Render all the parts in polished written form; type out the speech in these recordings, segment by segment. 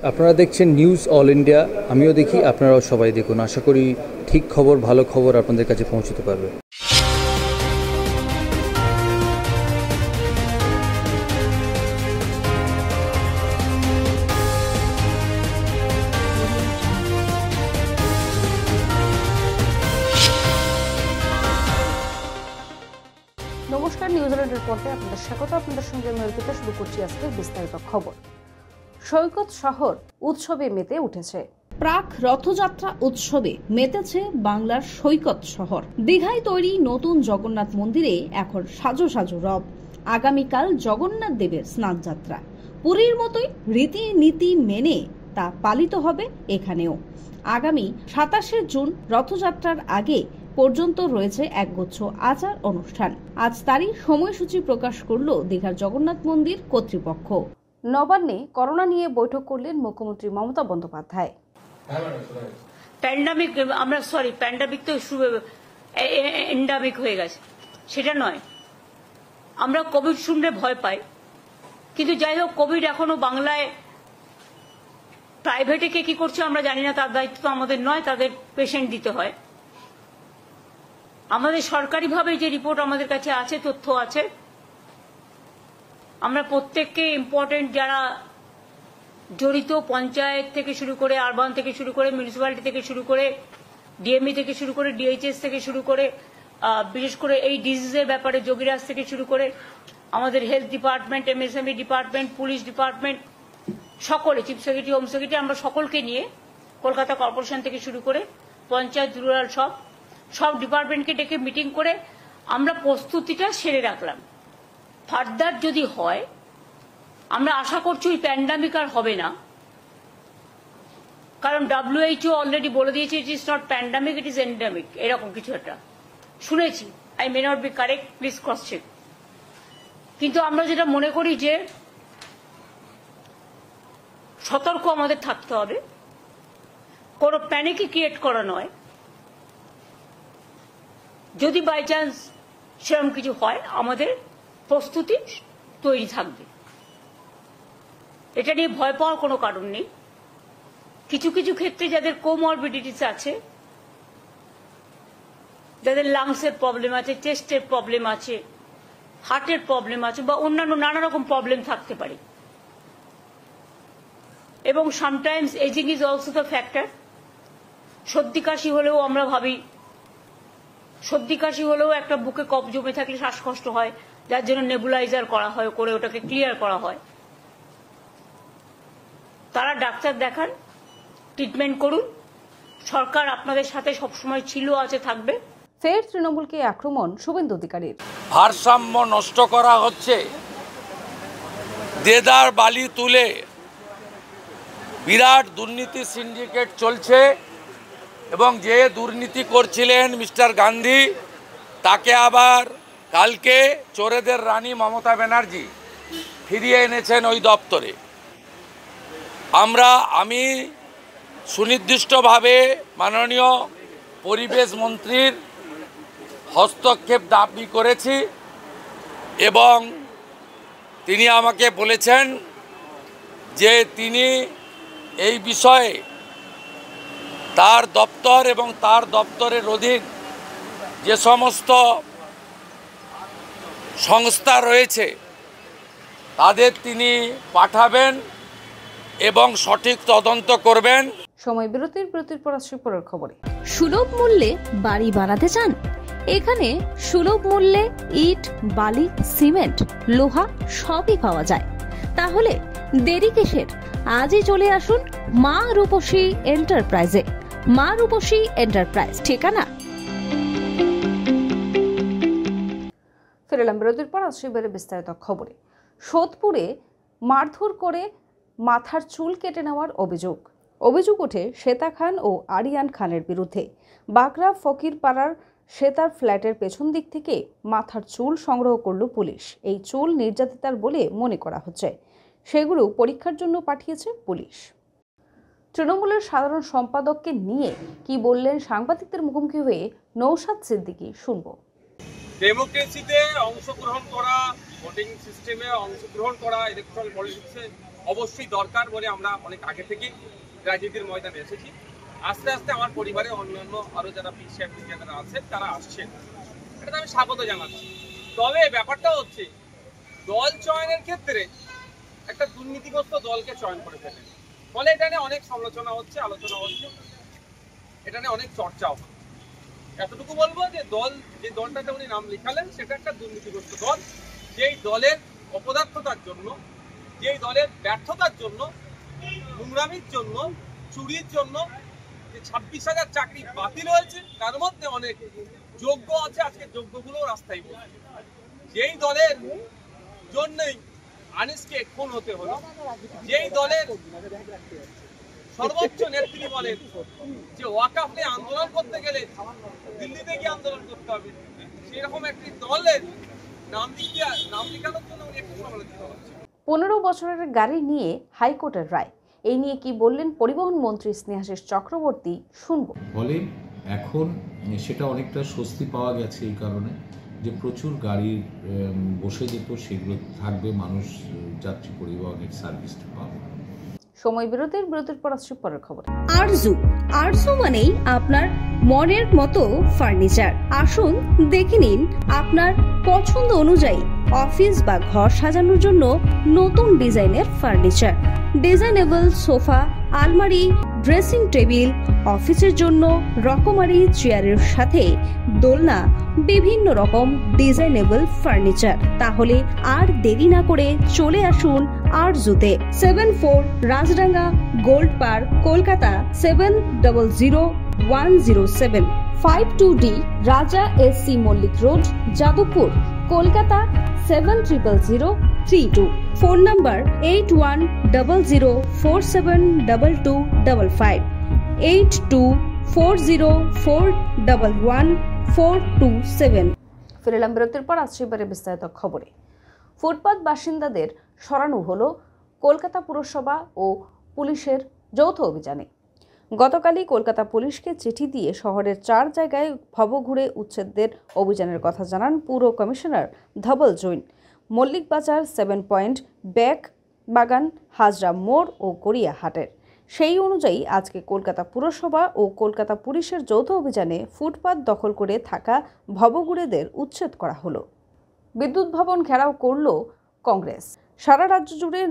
আপনারা দেখছেন news all India. আমিও দেখি, আপনারাও সবাই দেখুন। আশা করি ঠিক খবর, ভালো খবর আপনাদের কাছে পৌঁছতে পারবে। নমস্কার, নিউজ অল ইন্ডিয়ার পর্দায় আপনাদের স্বাগত। আপনাদের সঙ্গে আমি অর্পিতা। শুরু করছি আজকের বিস্তারিত খবর। সৈকত শহর উৎসবে মেতে উঠেছে। প্রাক রথযাত্রা উৎসবে মেতেছে বাংলার সৈকত শহর। দীঘায় তৈরি নতুন জগন্নাথ মন্দিরে এখন সাজো সাজো রব। আগামীকাল জগন্নাথ দেবের স্নানযাত্রা। পুরীর মতোই রীতিনীতি মেনে তা পালিত হবে এখানেও। আগামী 27শে জুন রথযাত্রার আগে পর্যন্ত রয়েছে একগুচ্ছ আচার অনুষ্ঠান। আজ তারই সময়সূচি প্রকাশ করল দীঘার জগন্নাথ মন্দির কর্তৃপক্ষ। নবান্নে করোনা নিয়ে বৈঠক করলেন মুখ্যমন্ত্রী মমতা বন্দ্যোপাধ্যায়। প্যান্ডামিক তো এন্ডামিক হয়ে গেছে, সেটা নয়। আমরা কোভিড শুনলে ভয় পাই, কিন্তু যাই হোক, কোভিড এখনো বাংলায় প্রাইভেটে কে কি করছে আমরা জানি না, তার দায়িত্ব তো আমাদের নয়, তাদের পেশেন্ট দিতে হয়। আমাদের সরকারিভাবে যে রিপোর্ট আমাদের কাছে আছে, তথ্য আছে, আমরা প্রত্যেককে ইম্পর্টেন্ট যারা জড়িত, পঞ্চায়েত থেকে শুরু করে, আরবান থেকে শুরু করে, মিউনিসিপ্যালিটি থেকে শুরু করে, ডিএমই থেকে শুরু করে, ডিএইচএস থেকে শুরু করে, বিশেষ করে এই ডিজিজের ব্যাপারে যোগীরাজ থেকে শুরু করে, আমাদের health department, MSME department, police department, সকলে, চিফ সেক্রেটারি, হোম সেক্রেটারি, আমরা সকলকে নিয়ে কলকাতা কর্পোরেশন থেকে শুরু করে পঞ্চায়েত, রুরাল, সব ডিপার্টমেন্টকে ডেকে মিটিং করে আমরা প্রস্তুতিটা সেরে রাখলাম। ফার্দার যদি হয়, আমরা আশা করছি ওই প্যান্ডামিক আর হবে না, কারণ WHO অলরেডি বলে দিয়েছে it is not pandemic, it is endemic, এরকম কিছু একটা শুনেছি। I may not be correct, please cross check. কিন্তু আমরা যেটা মনে করি যে সতর্ক আমাদের থাকতে হবে, কোনো প্যানিকই ক্রিয়েট করা নয়। যদি বাই চান্স সেরকম কিছু হয়, আমাদের প্রস্তুতি তৈরি থাকবে। এটা নিয়ে ভয় পাওয়ার কোনো কারণ নেই। কিছু কিছু ক্ষেত্রে যাদের কোমরবিডিটিস আছে, যাদের লাংসের প্রবলেম আছে, চেস্টের প্রবলেম আছে, হার্টের প্রবলেম আছে, বা অন্যান্য নানা রকম প্রবলেম থাকতে পারে, এবং sometimes ageing is also the factor. সর্দি কাশি হলেও আমরা ভাবি, সর্দি কাশি হলেও একটা বুকে কফ জমে থাকলে শ্বাসকষ্ট হয়, যার জন্য নেবুলাইজার করা হয়, করে ওটাকে ক্লিয়ার করা হয়। তারা ডাক্তার দেখান, ট্রিটমেন্ট করুন। সরকার আপনাদের সাথে সবসময় ছিল, আছে, থাকবে। ফের তৃণমূলকে আক্রমণ শুভেন্দু অধিকারীর। ভারসাম্য নষ্ট করা হচ্ছে, দেদার বালি তুলে বিরাট দুর্নীতি সিন্ডিকেট চলছে, এবং যে দুর্নীতি করছিলেন মিস্টার গান্ধী, তাকে আবার কালকে চোরেদের রানী মমতা ব্যানার্জি ফিরিয়ে এনেছেন ওই দপ্তরে। আমি সুনির্দিষ্টভাবে মাননীয় পরিবেশ মন্ত্রীর হস্তক্ষেপ দাবি করেছি, এবং তিনি আমাকে বলেছেন যে তিনি এই বিষয়ে তার দপ্তর এবং তার দপ্তরের অধীন যে সমস্ত সংস্থা রয়েছে তাদের তিনি পাঠাবেন এবং সঠিক তদন্ত করবেন। সময় বিরতির পর আসছে পরের খবরে। সুলভ মূল্যে বাড়ি বানাতে চান? এখানে সুলভ মূল্যে ইট, বালি, সিমেন্ট, লোহা সবই পাওয়া যায়। তাহলে দেরি কিসের? আজই চলে আসুন মা রূপসী এন্টারপ্রাইজে। মা রূপসী এন্টারপ্রাইজ, ঠিকানা। ফিরলাম বিরতির পর, আসছে বিস্তারিত খবরে। সোদপুরে মারধর করে মাথার চুল কেটে নেওয়ার অভিযোগ ওঠে শ্বেতা খান ও আরিয়ান খানের বিরুদ্ধে। বাগড়া ফকিরপাড়ার শ্বেতার ফ্ল্যাটের পেছন দিক থেকে মাথার চুল সংগ্রহ করল পুলিশ। এই চুল নির্যাতিতার বলে মনে করা হচ্ছে। সেগুলো পরীক্ষার জন্য পাঠিয়েছে পুলিশ। তৃণমূলের সাধারণ সম্পাদককে নিয়ে কি বললেন সাংবাদিকদের মুখোমুখি হয়ে নৌশাদ সিদ্দিকী, শুনব। ডেমোক্রেসিতে অংশগ্রহণ করা, ভোটিং সিস্টেমে অংশগ্রহণ করা, ইলেকট্রাল পলিটিক্সে অবশ্যই দরকার বলে আমরা অনেক আগে থেকেই রাজনীতির ময়দানে এসেছি। আস্তে আস্তে আমার পরিবারে অন্যান্য আরও যারা পিছিয়ে যারা আছেন তারা আসছেন, এটা আমি স্বাগত জানাচ্ছি। তবে ব্যাপারটা হচ্ছে দল চয়নের ক্ষেত্রে একটা দুর্নীতিগ্রস্ত দলকে চয়ন করে ফেলেন, ফলে এটা নিয়ে অনেক সমালোচনা হচ্ছে, আলোচনা হচ্ছে, এটা নিয়ে অনেক চর্চাও। এতটুকু বলবো যে যে দলটাতে উনি নাম লিখালেন সেটা একটা দুর্নীতিগ্রস্ত দল, যেই দলের অপদার্থতার জন্য, যেই দলের ব্যর্থতার জন্য, নোংরামির জন্য, চুরির জন্য যে 26,000 চাকরি বাতিল হয়েছে, তার মধ্যে অনেক যোগ্য আছে, আজকে যোগ্যগুলো রাস্তায় বসে। যেই দলের জন্যই আনিসকে খুন হতে হলো, যেই দলের সর্বোচ্চ নেত্রী বলেন যে ওয়াকফ নিয়ে আন্দোলন করতে গেলে দিল্লিতে গিয়ে আন্দোলন করতে হবে, সেরকম একটি দলের নাম লিখানোর জন্য উনি একটু সমালোচিত হচ্ছে। 15 বছরের গাড়ি নিয়ে হাইকোর্টের রায়, এই নিয়ে কি বললেন পরিবহন মন্ত্রী স্নেহাশিস চক্রবর্তী, শুনবো। ফলে এখন সেটা অনেকটা স্বস্তি পাওয়া গেছে এই কারণে যে প্রচুর গাড়ি বসে যেত, সেগুলো থাকবে, মানুষ যাত্রী পরিবহনের সার্ভিসটা পাবে। সময় বিরতির পর আসছে পরের খবর। আরজু মানেই আপনার মনের মতো ফার্নিচার। আসুন দেখে নিন আপনার পছন্দ অনুযায়ী অফিস বা ঘর সাজানোর জন্য নতুন ডিজাইনের ফার্নিচার, ডিজাইনেবল সোফা, আলমারি, ড্রেসিং টেবিল, অফিসের জন্য রকমারি চেয়ারের সাথে দোলনা, বিভিন্ন রকম ডিজাইনেবল ফার্নিচার। তাহলে আর দেরি না করে চলে আসুন আরজুতে। 74 Rajdanga Gold Park, Kolkata 700107, 52D Raja SC Mallick road, Jadavpur, Kolkata 700032। Phone number 8100472255, 8240411427। ফিরলাম বিরতির পর আসছে এবারে বিস্তারিত খবরে। ফুটপাত বাসিন্দাদের সরানো হলো কলকাতা পুরসভা ও পুলিশের যৌথ অভিযানে। গতকালই কলকাতা পুলিশকে চিঠি দিয়ে শহরের 4 জায়গায় ভবঘুরে উচ্ছেদের অভিযানের কথা জানান পুর কমিশনার ধবল জৈন। মল্লিক বাজার, 7 পয়েন্ট, ব্যাক বাগান, হাজরা মোড় ও গড়িয়াহাটের। সেই অনুযায়ী আজকে কলকাতা পুরসভা ও কলকাতা পুলিশের যৌথ অভিযানে ফুটপাত দখল করে থাকা ভবঘুরেদের উচ্ছেদ করা হলো। বিদ্যুৎ ভবন ঘেরাও করল কংগ্রেস। সারা রাজ্য জুড়ে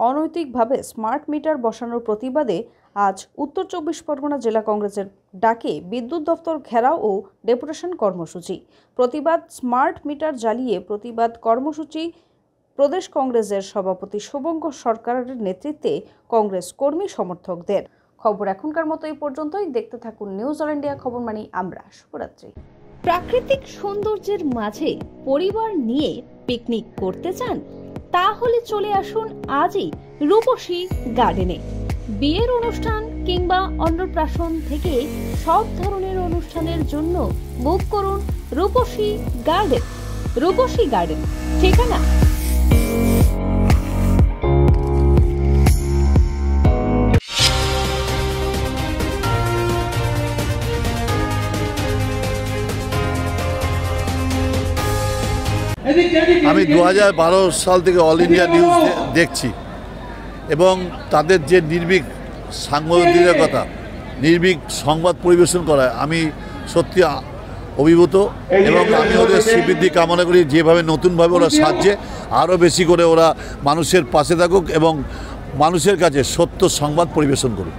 অনৈতিকভাবে স্মার্ট মিটার বসানোর প্রতিবাদে আজ উত্তর 24 পরগনা জেলা কংগ্রেসের ডাকে বিদ্যুৎ দপ্তর ঘেরাও ও ডেপুটেশন কর্মসূচি। প্রতিবাদ স্মার্ট মিটার জ্বালিয়ে প্রতিবাদ কর্মসূচি প্রদেশ কংগ্রেসের সভাপতি শুভঙ্কর সরকারের নেতৃত্বে কংগ্রেস কর্মী সমর্থকদের। খবর এখনকার মতো এই পর্যন্তই। দেখতে থাকুন নিউজ অল ইন্ডিয়া খবর মানি আমরা। শুভরাত্রি। প্রাকৃতিক সৌন্দর্যের মাঝে পরিবার নিয়ে পিকনিক করতে চান? তাহলে চলে আসুন আজই রূপসী গার্ডেনে। বিয়ের অনুষ্ঠান কিংবা অন্নপ্রাশন থেকে সব ধরনের অনুষ্ঠানের জন্য বুক করুন রূপসী গার্ডেন। রূপসী গার্ডেন ঠিকানা আমি 2012 সাল থেকে অল ইন্ডিয়া নিউজ দেখছি এবং তাদের যে নির্ভীক সাংবাদিকতা, নির্ভীক সংবাদ পরিবেশন করায় আমি সত্যি অভিভূত এবং আমি ওদের শ্রীবৃদ্ধি কামনা করি। যেভাবে নতুনভাবে ওরা সাজছে, আরও বেশি করে ওরা মানুষের পাশে থাকুক এবং মানুষের কাছে সত্য সংবাদ পরিবেশন করুক।